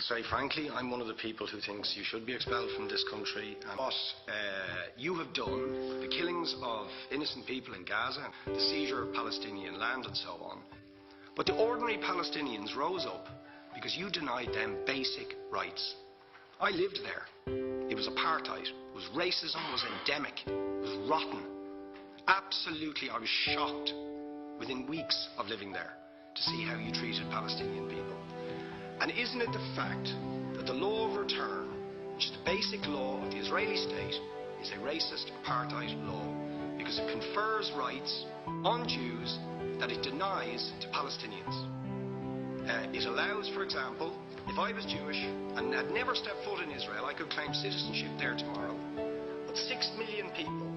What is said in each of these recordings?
Well, very frankly, I'm one of the people who thinks you should be expelled from this country. And what you have done, the killings of innocent people in Gaza, the seizure of Palestinian land and so on. But the ordinary Palestinians rose up because you denied them basic rights. I lived there. It was apartheid. It was racism. It was endemic. It was rotten. Absolutely, I was shocked within weeks of living there to see how you treated Palestinian people. And isn't it the fact that the law of return, which is the basic law of the Israeli state, is a racist apartheid law because it confers rights on Jews that it denies to Palestinians. It allows, for example, if I was Jewish and had never stepped foot in Israel, I could claim citizenship there tomorrow. But 6 million people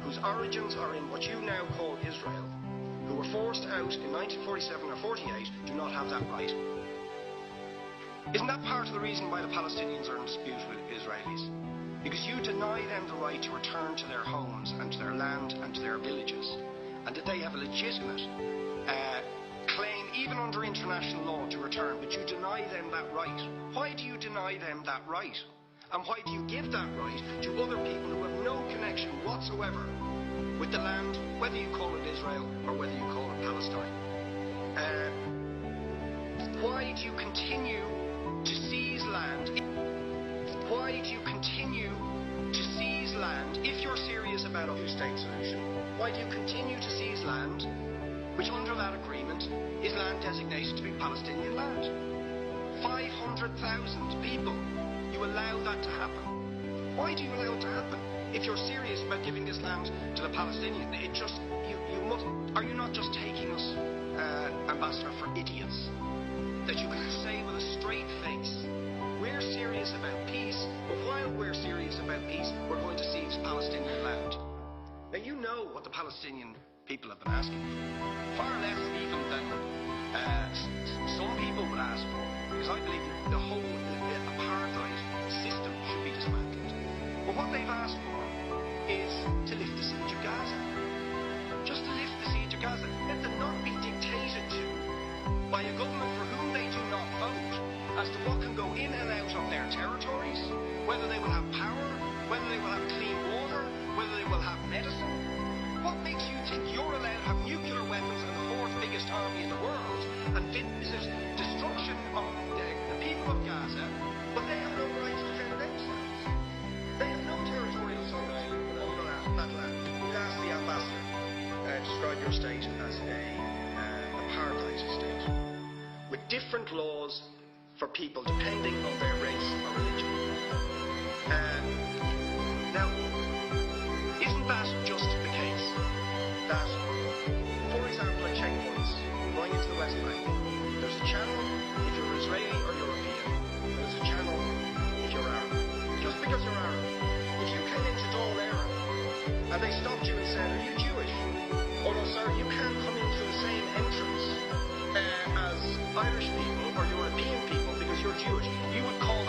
whose origins are in what you now call Israel, who were forced out in 1947 or 48, do not have that right. Isn't that part of the reason why the Palestinians are in dispute with Israelis? Because you deny them the right to return to their homes and to their land and to their villages, and that they have a legitimate claim, even under international law, to return, but you deny them that right. Why do you deny them that right? And why do you give that right to other people who have no connection whatsoever with the land, whether you call it Israel or whether you call it Palestine? Why do you continue to seize land? Why do you continue to seize land if you're serious about a two-state solution? Why do you continue to seize land which under that agreement is land designated to be Palestinian land? 500,000 people, you allow that to happen. Why do you allow it to happen? If you're serious about giving this land to the Palestinians, you must. Are you not just taking us, Ambassador, for idiots? That you can say with a straight face, we're serious about peace, but while we're serious about peace, we're going to seize Palestinian land. Now you know what the Palestinian people have been asking for, far less even than some people would ask for, because I believe the whole apartheid system should be dismantled. But what they've asked for is to lift the siege of Gaza. Just to lift the siege of Gaza. Let them not be dictated to by a government for whom they do not vote as to what can go in and out of their territories, whether they will have power, whether they will have clean water, whether they will have medicine. What makes you think you're allowed to have nuclear weapons and the fourth biggest army in the world and visit destruction of the people of Gaza, but they have no right to defend themselves? They have no territorial sovereignty over that land. You ask the ambassador, describe your state as an apartheid state, with different laws for people depending on their race or religion. Now, isn't that just the case that, for example, at checkpoints going into the West Bank, there's a channel if you're Israeli or European, there's a channel if you're Arab. Just because you're Arab, if you came into Dáil Éireann and they stopped you and said, are you Jewish? Oh no, sir, you can't come in through the same entrance as Irish people or European people because you're Jewish. You would call